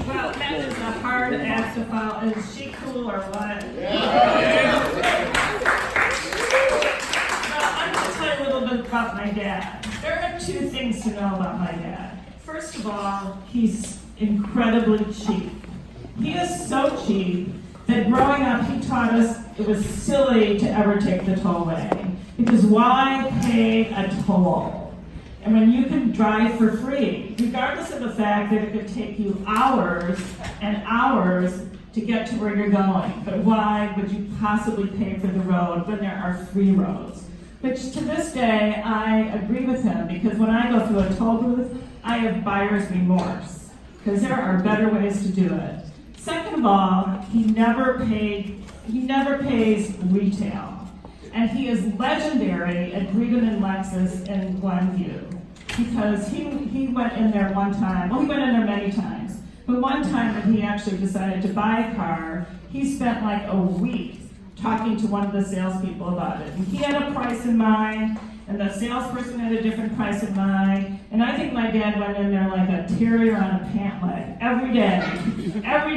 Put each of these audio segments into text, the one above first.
Well, that is a hard ass to follow. Is she cool or what? Well, I'm going to tell you a little bit about my dad. There are two things to know about my dad. First of all, he's incredibly cheap. He is so cheap that growing up, he taught us it was silly to ever take the tollway. Because why pay a toll? And when you can drive for free, regardless of the fact that it could take you hours and hours to get to where you're going. But why would you possibly pay for the road when there are free roads? Which to this day, I agree with him, because when I go through a toll booth, I have buyer's remorse, because there are better ways to do it. Second of all, he never pays retail. And he is legendary at Green and Lexus in Glenview, because he went in there one time, well, he went in there many times, but one time when he actually decided to buy a car, he spent like a week talking to one of the salespeople about it. And he had a price in mind, and the salesperson had a different price in mind, and I think my dad went in there like a terrier on a pant leg. Every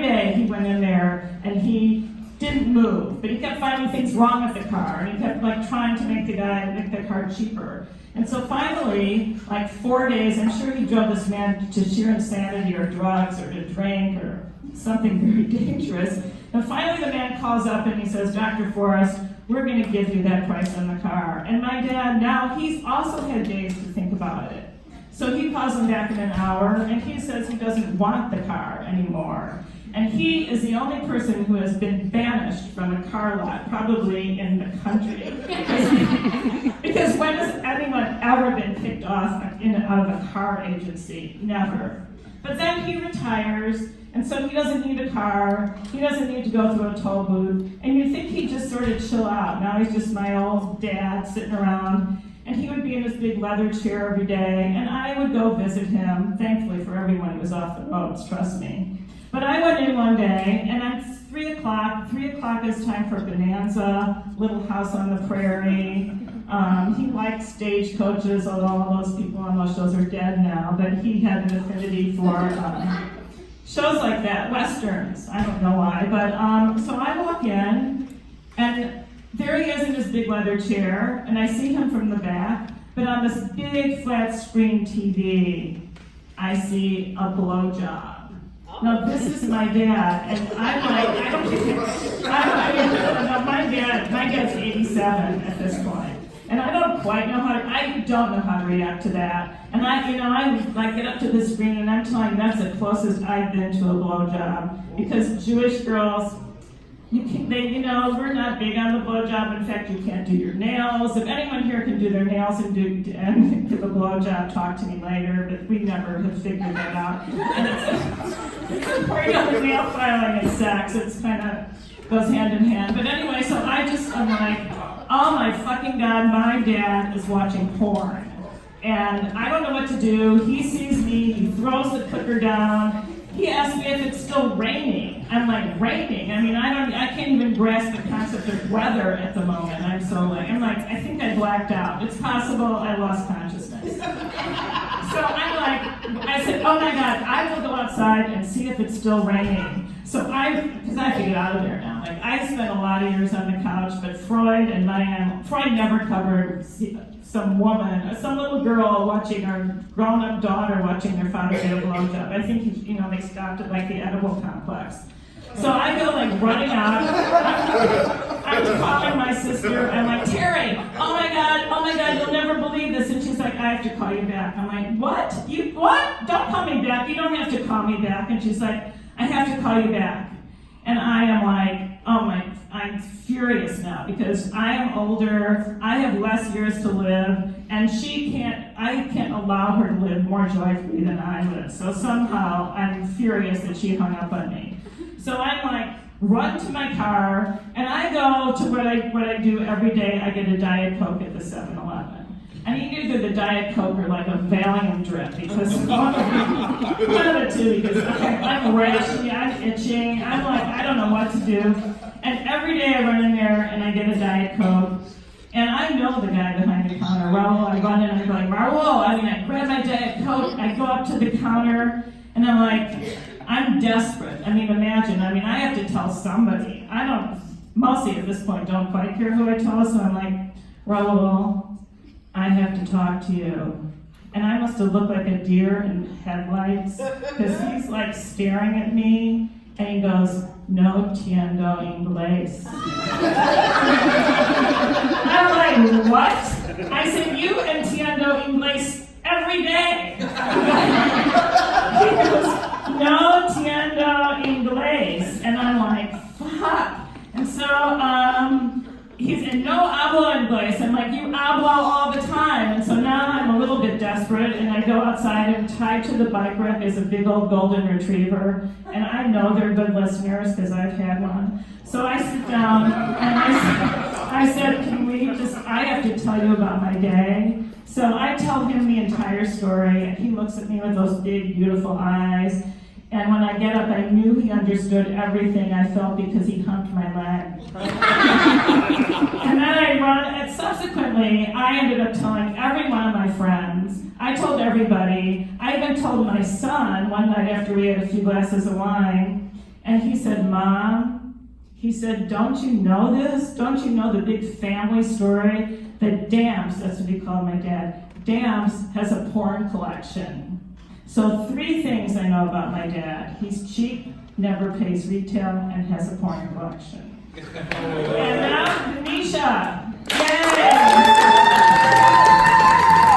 day he went in there, and he didn't move, but he kept finding things wrong with the car, and he kept like trying to make the car cheaper. And so finally, like 4 days, I'm sure he drove this man to sheer insanity or drugs or to drink or something very dangerous. And finally the man calls up and he says, Dr. Forrest, we're going to give you that price on the car. And my dad, now he's also had days to think about it. So he calls him back in an hour and he says he doesn't want the car anymore. And he is the only person who has been banished from a car lot, probably in the country. Because when has anyone ever been kicked off out of a car agency? Never. But then he retires, and so he doesn't need a car, he doesn't need to go through a toll booth, and you'd think he'd just sort of chill out. Now he's just my old dad sitting around, and he would be in his big leather chair every day, and I would go visit him, thankfully for everyone who was off the roads, trust me. But I went in one day, and at 3 o'clock is time for Bonanza, Little House on the Prairie. He liked stagecoaches, although all those people on those shows are dead now, but he had an affinity for shows like that, westerns, I don't know why. But so I walk in, and there he is in his big leather chair, and I see him from the back, but on this big flat screen TV, I see a blowjob. No, this is my dad, and I'm like, I don't think my dad's 87 at this point, and I don't know how to react to that. And I get up to the screen, and I'm telling you, that's the closest I've been to a blowjob, because Jewish girls, we're not big on the blowjob. In fact, you can't do your nails. If anyone here can do their nails and give a blowjob, talk to me later, but we never have figured that out. And it's important with nail filing and sex. It's kind of goes hand in hand. But anyway, so I'm like, oh my fucking God, my dad is watching porn. And I don't know what to do. He sees me, he throws the clicker down. He asked me if it's still raining. I'm like, raining? I mean, I can't even grasp the concept of weather at the moment. I think I blacked out. It's possible I lost consciousness. So I said, oh my God, I will go outside and see if it's still raining. So because I have to get out of there now. Like, I spent a lot of years on the couch, but Freud never covered some little girl watching her grown-up daughter watching their father get a blowjob. I think they stopped at like the Oedipal Complex. So I go like running out. I'm calling my sister. I'm like, Terry, oh my God, you'll never believe this. And she's like, I have to call you back. I'm like, what? What? Don't call me back. You don't have to call me back. And she's like, I have to call you back. And I am like, I'm furious now, because I am older, I have less years to live, and I can't allow her to live more joyfully than I live. So somehow I'm furious that she hung up on me. So I'm like, run to my car, and I go to what I do every day. I get a Diet Coke at the 7-Eleven. I need either the Diet Coke or like a Valium drip, because one of the two, because I'm rashy, I'm itching, I'm like, I don't know what to do. And every day I run in there and I get a Diet Coke, And I know the guy behind the counter, Raul. I run in and I'm like, Raul. I grab my diet coke, I go up to the counter, and I'm like, I'm desperate. Imagine. I have to tell somebody. I don't, mostly at this point, don't quite care who I tell, so I'm like, Raul, I have to talk to you. And I must have looked like a deer in headlights, because he's like staring at me, and he goes, no entiendo inglés. I'm like, what? I said, you entiendo inglés every day. He goes, no entiendo inglés. And I'm like, fuck. And so, he said, no hablo inglés. I'm like, you hablo all the time. And so now I'm a little bit desperate, and I go outside, and tied to the bike rack is a big old golden retriever. And I know they're good listeners because I've had one. So I sit down, and I said, I have to tell you about my day. So I tell him the entire story, and he looks at me with those big, beautiful eyes. And when I get up, I knew he understood everything I felt because he humped my leg. And then I run, and subsequently, I ended up telling every one of my friends. I told everybody. I even told my son one night after we had a few glasses of wine, and he said, Mom, he said, don't you know this? Don't you know the big family story? That Dams, that's what he called my dad, Dams has a porn collection. So 3 things I know about my dad. He's cheap, never pays retail, and has a porn collection. And now, Nisha. Yay!